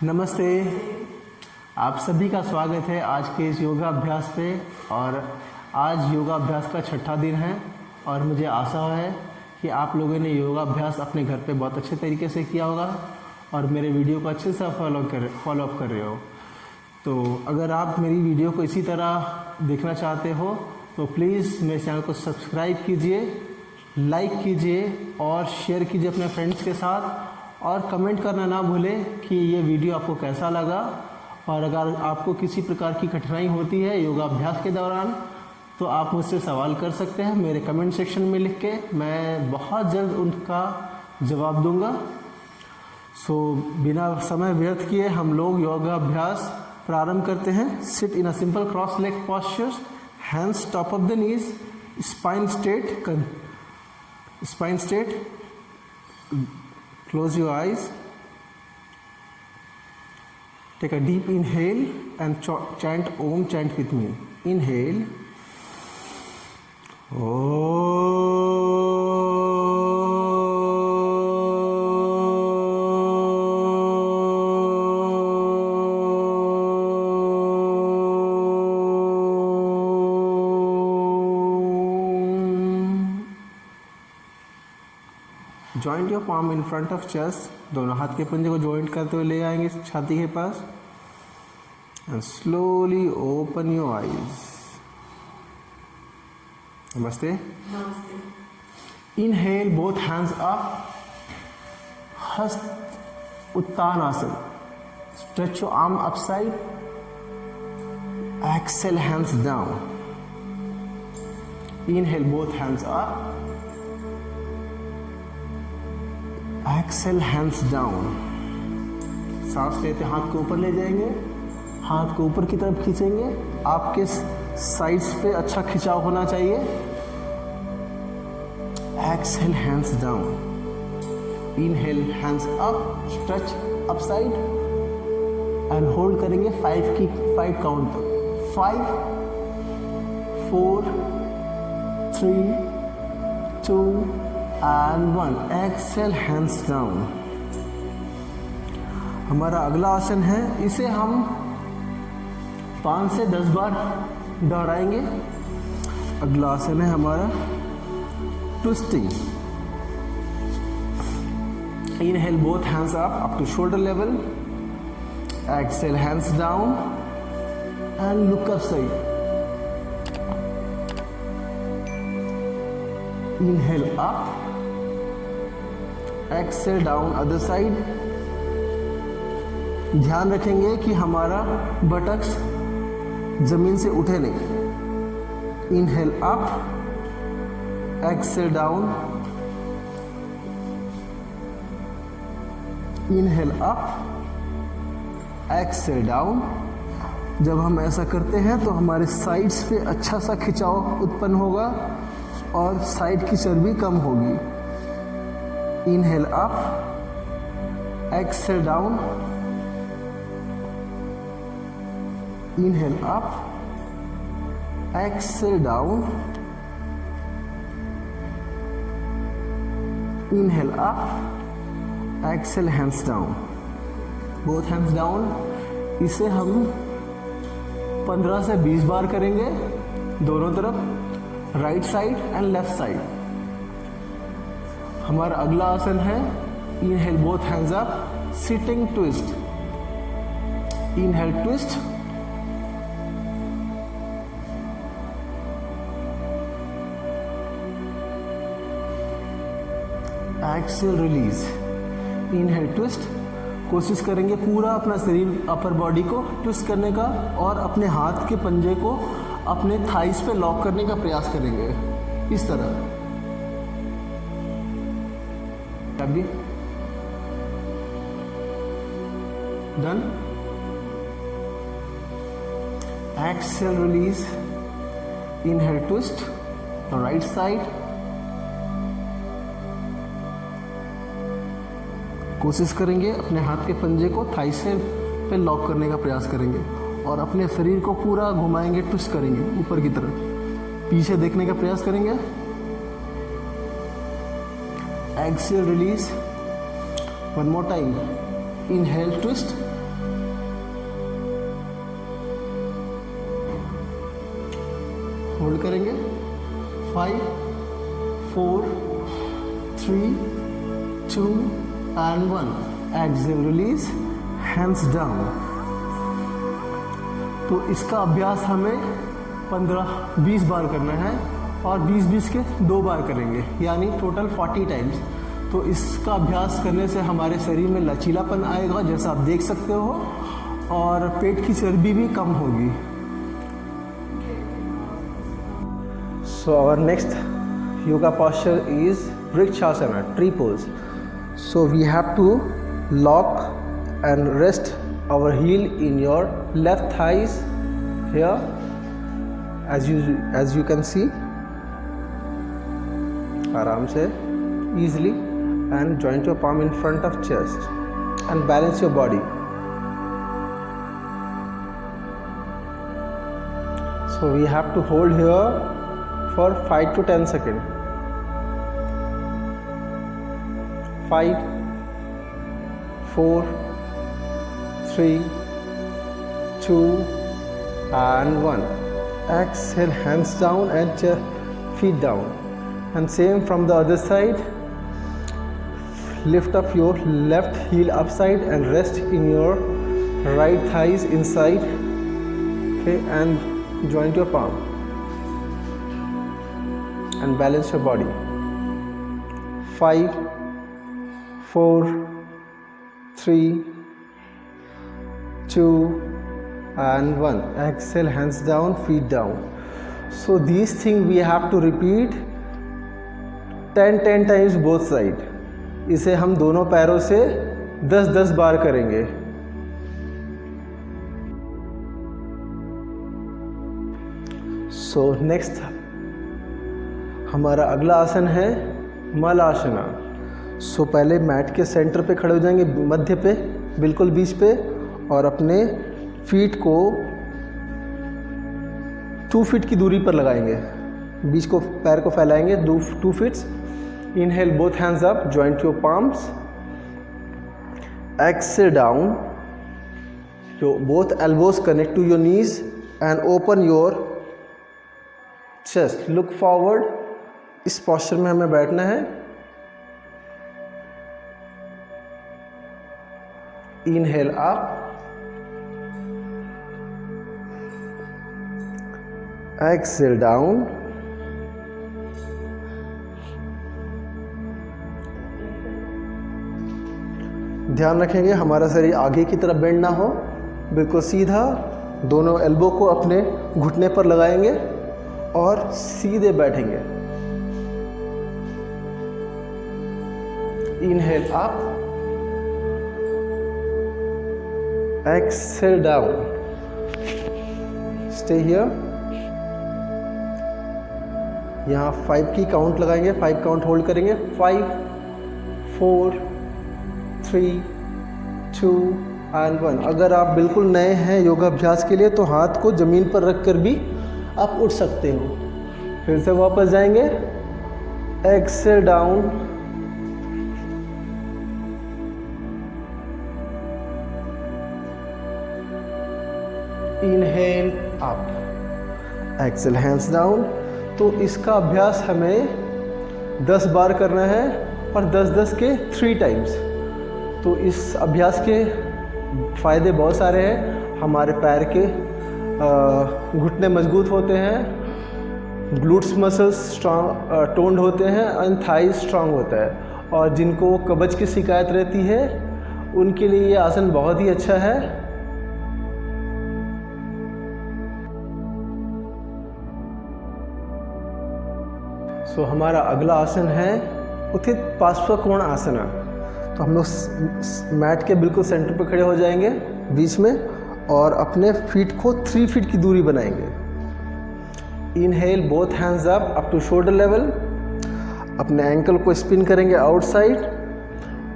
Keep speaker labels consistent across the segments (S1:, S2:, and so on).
S1: नमस्ते, आप सभी का स्वागत है आज के इस योगा अभ्यास पे। और आज योगा अभ्यास का छठा दिन है और मुझे आशा है कि आप लोगों ने योगा अभ्यास अपने घर पे बहुत अच्छे तरीके से किया होगा और मेरे वीडियो को अच्छे से फॉलो अप कर रहे हो। तो अगर आप मेरी वीडियो को इसी तरह देखना चाहते हो तो प्लीज़ मेरे चैनल को सब्सक्राइब कीजिए, लाइक कीजिए और शेयर कीजिए अपने फ्रेंड्स के साथ। और कमेंट करना ना भूलें कि ये वीडियो आपको कैसा लगा। और अगर आपको किसी प्रकार की कठिनाई होती है योगा अभ्यास के दौरान तो आप मुझसे सवाल कर सकते हैं मेरे कमेंट सेक्शन में लिख के, मैं बहुत जल्द उनका जवाब दूंगा। सो बिना समय व्यर्थ किए हम लोग योगा अभ्यास प्रारंभ करते हैं। Sit in a simple cross leg posture, hands top of the knees, spine straight. Close your eyes. Take a deep inhale and chant Om chant with me. Inhale. Joint your palm in front of chest, दोनों हाथ के पंजे को joint करते हुए ले आएंगे छाती के पास। And slowly open your eyes. नमस्ते। इनहेल बोथ हैंड्स अप, हस्त उत्तान आसन। Stretch your arm upside, exhale hands down. Inhale both hands up, exhale hands down. सांस लेते हाथ को ऊपर ले जाएंगे, हाथ को ऊपर की तरफ खींचेंगे। आपके साइड्स पे अच्छा खिंचाव होना चाहिए। Exhale hands down. Inhale hands up, stretch upside and hold करेंगे 5 काउंट तक। 5 4 3 2 and 1। Excel hands down. हमारा अगला आसन है, इसे हम 5 से 10 बार दोहराएंगे। अगला आसन है हमारा twisting. Inhale both hands up to shoulder level, exhale hands down and look up side. Inhale up, exhale down other side. ध्यान रखेंगे कि हमारा बटक्स जमीन से उठे नहीं। Inhale up, exhale down. Inhale up, exhale down. जब हम ऐसा करते हैं तो हमारे साइड्स पे अच्छा सा खिंचाव उत्पन्न होगा और साइड की चर्बी कम होगी। Inhale up, exhale down. Inhale up, exhale down. Inhale up, exhale hands down. Both hands down. इसे हम 15 से 20 बार करेंगे दोनों तरफ, right side and left side. हमारा अगला आसन है inhale both hands up, sitting twist. Inhale twist, exhale release. Inhale twist. कोशिश करेंगे पूरा अपना शरीर, अपर बॉडी को ट्विस्ट करने का और अपने हाथ के पंजे को अपने थाइस पे लॉक करने का प्रयास करेंगे इस तरह। अभी done. Exhale release. Inhale twist right side. कोशिश करेंगे अपने हाथ के पंजे को थाइस पे लॉक करने का प्रयास करेंगे और अपने शरीर को पूरा घुमाएंगे, ट्विस्ट करेंगे ऊपर की तरफ, पीछे देखने का प्रयास करेंगे। Exhale, release. One more time. Inhale, twist. Hold करेंगे, 5 4 3 2 and 1. Exhale release, hands down. तो इसका अभ्यास हमें 15-20 बार करना है और 20-20 के 2 बार करेंगे, यानी टोटल 40 टाइम्स। तो इसका अभ्यास करने से हमारे शरीर में लचीलापन आएगा, जैसा आप देख सकते हो, और पेट की चर्बी भी कम होगी। So our next yoga posture is Vrikshasana, tree pose. So we have to lock and rest our heel in your left thighs here, as you can see, आराम से easily, and joint your palm in front of chest and balance your body. So we have to hold here for 5 to 10 seconds. 5 4 3 2 and 1. Exhale, hands down and feet down, and same from the other side. Lift up your left heel upside and rest in your right thighs inside, okay, and joint your palm and balance your body. 5 4 3 2 and 1. Exhale, hands down, feet down. So these things we have to repeat 10 times both side. इसे हम दोनों पैरों से 10 बार करेंगे। So next हमारा अगला आसन है मलासना। सो पहले मैट के सेंटर पे खड़े हो जाएंगे, मध्य पे, बिल्कुल बीच पे, और अपने फीट को 2 फीट की दूरी पर लगाएंगे, बीच को पैर को फैलाएंगे 2 feats. Inhale, both hands up, joint your palms. Exhale down. Both elbows connect to your knees and open your chest. Look forward. इस posture में हमें बैठना है। Inhale up. Exhale down. ध्यान रखेंगे हमारा शरीर आगे की तरफ बेंड ना हो, बिल्कुल सीधा। दोनों एल्बो को अपने घुटने पर लगाएंगे और सीधे बैठेंगे। Inhale up, exhale down, stay here. यहाँ 5 की काउंट लगाएंगे, 5 काउंट होल्ड करेंगे। 5 4 3 2 and 1। अगर आप बिल्कुल नए हैं योगा अभ्यास के लिए तो हाथ को ज़मीन पर रख कर भी आप उठ सकते हो। फिर से वापस जाएंगे। Exhale down, inhale up, exhale hands down. तो इसका अभ्यास हमें 10 बार करना है और 10-10 के 3 टाइम्स। तो इस अभ्यास के फ़ायदे बहुत सारे हैं। हमारे पैर के घुटने मजबूत होते हैं, ग्लूट्स मसल्स स्ट्रांग टोन्ड होते हैं, एंड थाई स्ट्रांग होता है। और जिनको कब्ज की शिकायत रहती है उनके लिए ये आसन बहुत ही अच्छा है। सो हमारा अगला आसन है उत्थित पार्श्वकोण आसना। तो हम लोग मैट के बिल्कुल सेंटर पे खड़े हो जाएंगे बीच में, और अपने फीट को 3 फीट की दूरी बनाएंगे। Inhale, both hands up to shoulder level. अपने एंकल को स्पिन करेंगे outside.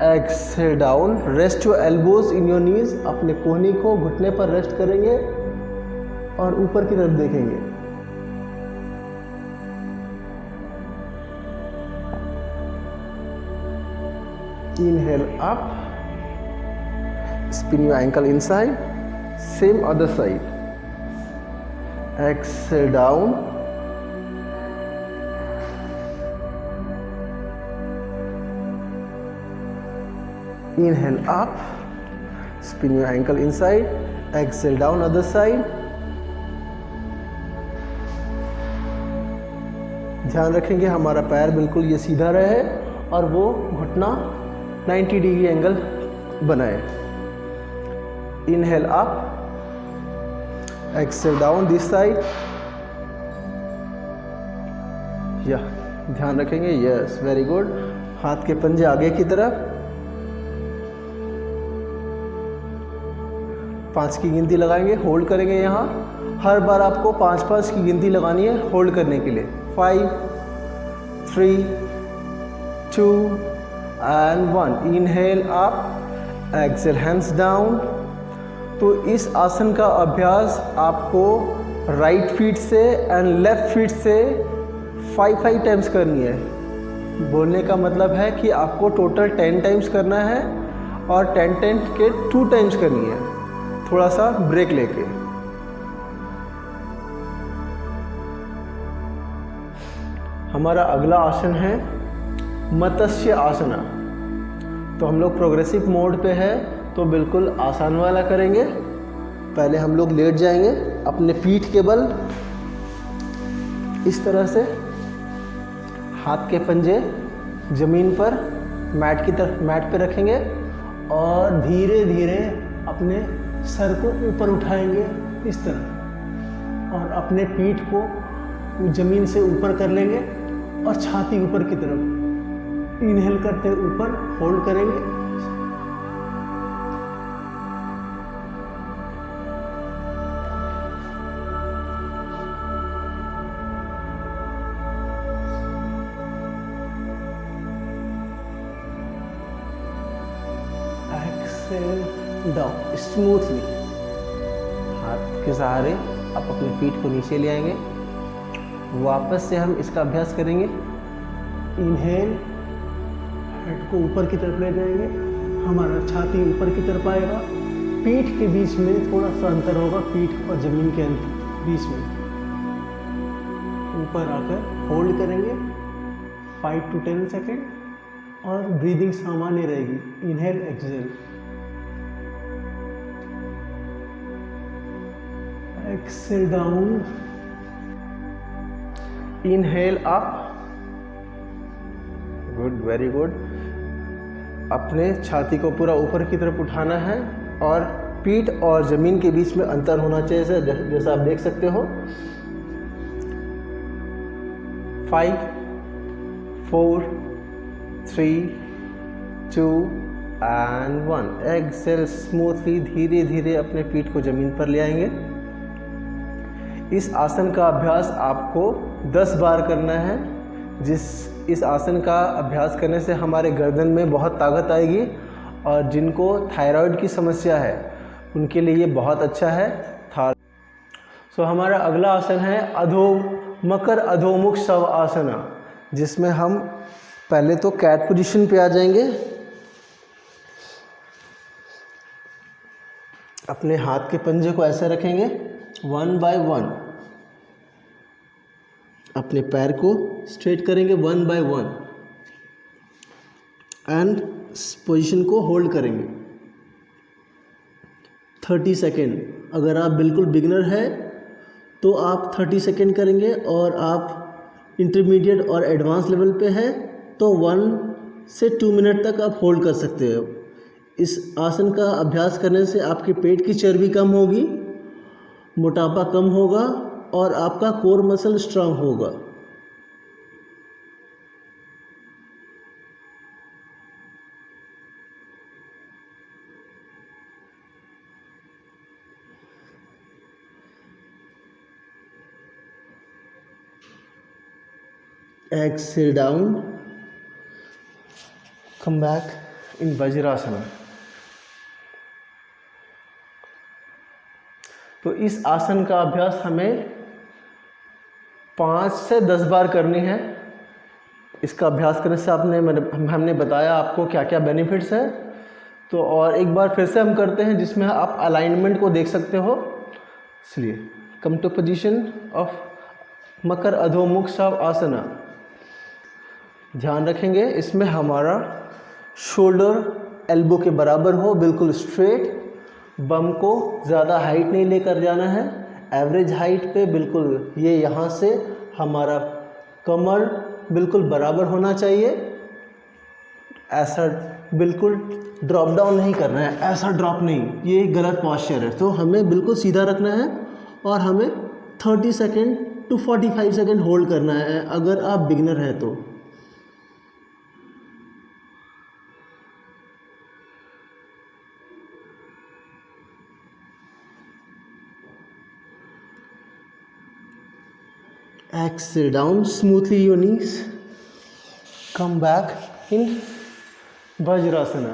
S1: Exhale down, rest your elbows in your knees. अपने कोहनी को घुटने पर रेस्ट करेंगे और ऊपर की तरफ देखेंगे। Inhale up, spin your ankle inside, same other side. Exhale down, Inhale up, spin your ankle inside, exhale down other side. ध्यान रखेंगे हमारा पैर बिल्कुल ये सीधा रहे और वो घुटना 90 डिग्री एंगल बनाए. Inhale up, exhale down this side. ध्यान रखेंगे. Yes, very good. हाथ के पंजे आगे की तरफ. 5 की गिनती लगाएंगे, होल्ड करेंगे. यहाँ हर बार आपको 5-5 की गिनती लगानी है होल्ड करने के लिए. 5, 3, 2 and 1. Inhale up, exhale hands down. तो इस आसन का अभ्यास आपको राइट फीट से एंड लेफ्ट फीट से 5 टाइम्स करनी है. बोलने का मतलब है कि आपको टोटल 10 टाइम्स करना है और 10 के 2 टाइम्स करनी है, थोड़ा सा ब्रेक लेके. हमारा अगला आसन है मत्स्य आसना. तो हम लोग प्रोग्रेसिव मोड पे है, तो बिल्कुल आसान वाला करेंगे. पहले हम लोग लेट जाएंगे अपने पीठ के बल इस तरह से, हाथ के पंजे ज़मीन पर मैट की तरफ मैट पे रखेंगे और धीरे धीरे अपने सर को ऊपर उठाएंगे इस तरह, और अपने पीठ को ज़मीन से ऊपर कर लेंगे और छाती ऊपर की तरफ. इनहेल करते ऊपर होल्ड करेंगे. Down smoothly. हाथ के सहारे आप अपने पीठ को नीचे ले आएंगे. वापस से हम इसका अभ्यास करेंगे. इनहेल, हेड को ऊपर की तरफ ले जाएंगे, हमारा छाती ऊपर की तरफ आएगा, पीठ के बीच में थोड़ा सा अंतर होगा, पीठ और जमीन के बीच में. ऊपर आकर होल्ड करेंगे 5 to 10 सेकेंड और ब्रीदिंग सामान्य रहेगी. Inhale, exhale, exhale down. Inhale up. Good, very good. अपने छाती को पूरा ऊपर की तरफ उठाना है और पीठ और जमीन के बीच में अंतर होना चाहिए, जैसा आप देख सकते हो. 5, 4, 3, 2 and 1. एक्सेल स्मूथली, धीरे धीरे अपने पीठ को जमीन पर ले आएंगे. इस आसन का अभ्यास आपको 10 बार करना है. इस आसन का अभ्यास करने से हमारे गर्दन में बहुत ताकत आएगी, और जिनको थायराइड की समस्या है उनके लिए ये बहुत अच्छा है. हमारा अगला आसन है मकर अधोमुख शव आसना, जिसमें हम पहले तो कैट पोजीशन पे आ जाएंगे. अपने हाथ के पंजे को ऐसे रखेंगे 1 by 1. अपने पैर को स्ट्रेट करेंगे 1 by 1 एंड पोजीशन को होल्ड करेंगे 30 सेकेंड. अगर आप बिल्कुल बिगिनर है तो आप 30 सेकेंड करेंगे, और आप इंटरमीडिएट और एडवांस लेवल पे है तो 1 से 2 मिनट तक आप होल्ड कर सकते हो. इस आसन का अभ्यास करने से आपके पेट की चर्बी कम होगी, मोटापा कम होगा और आपका कोर मसल स्ट्रांग होगा. Exhale down. Come back in Vajrasana. तो इस आसन का अभ्यास हमें 5 से 10 बार करनी है. इसका अभ्यास करने से हमने बताया आपको क्या क्या बेनिफिट्स है. तो और एक बार फिर से हम करते हैं जिसमें आप अलाइनमेंट को देख सकते हो. इसलिए कम टू पोजीशन ऑफ मकर अधोमुख शव आसना. ध्यान रखेंगे इसमें हमारा शोल्डर एल्बो के बराबर हो, बिल्कुल स्ट्रेट। बम को ज़्यादा हाइट नहीं लेकर जाना है, एवरेज हाइट पे बिल्कुल ये यहाँ से हमारा कमर बिल्कुल बराबर होना चाहिए। ऐसा बिल्कुल ड्रॉप डाउन नहीं करना है, ऐसा ड्रॉप नहीं, ये गलत पॉस्चर है। तो हमें बिल्कुल सीधा रखना है और हमें 30 सेकेंड टू 45 सेकेंड होल्ड करना है अगर आप बिगिनर हैं तो। Exhale down smoothly your knees. Come back in वज्रासना।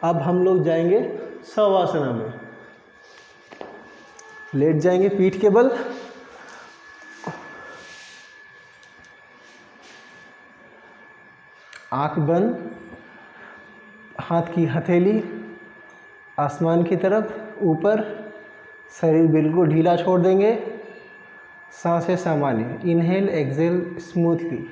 S1: अब हम लोग जाएंगे शवासना में। लेट जाएंगे पीठ के बल, आंख बंद, हाथ की हथेली आसमान की तरफ ऊपर, शरीर बिल्कुल ढीला छोड़ देंगे, सांसें सामान्य, inhale exhale smoothly.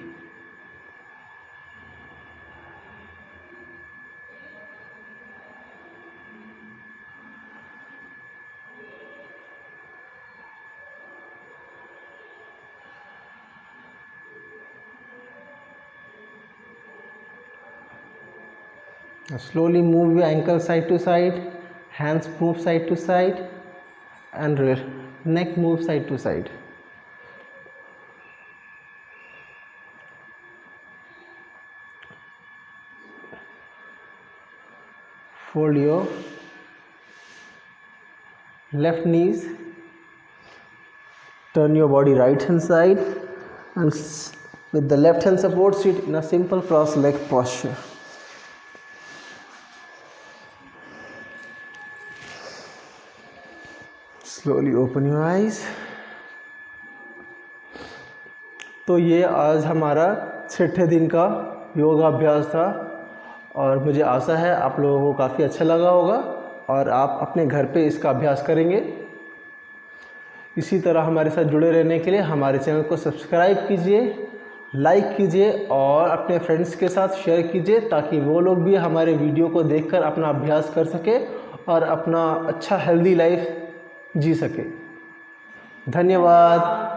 S1: Slowly move your ankle side to side, hands move side to side, and neck move side to side. Fold your left knees, turn your body right hand side, and with the left hand support sit in a simple cross leg posture. Slowly open your eyes. तो ये आज हमारा छठे दिन का योगाभ्यास था और मुझे आशा है आप लोगों को काफ़ी अच्छा लगा होगा और आप अपने घर पे इसका अभ्यास करेंगे। इसी तरह हमारे साथ जुड़े रहने के लिए हमारे चैनल को सब्सक्राइब कीजिए, लाइक कीजिए और अपने फ्रेंड्स के साथ शेयर कीजिए ताकि वो लोग भी हमारे वीडियो को देखकर अपना अभ्यास कर सके और अपना अच्छा हेल्दी लाइफ जी सके। धन्यवाद।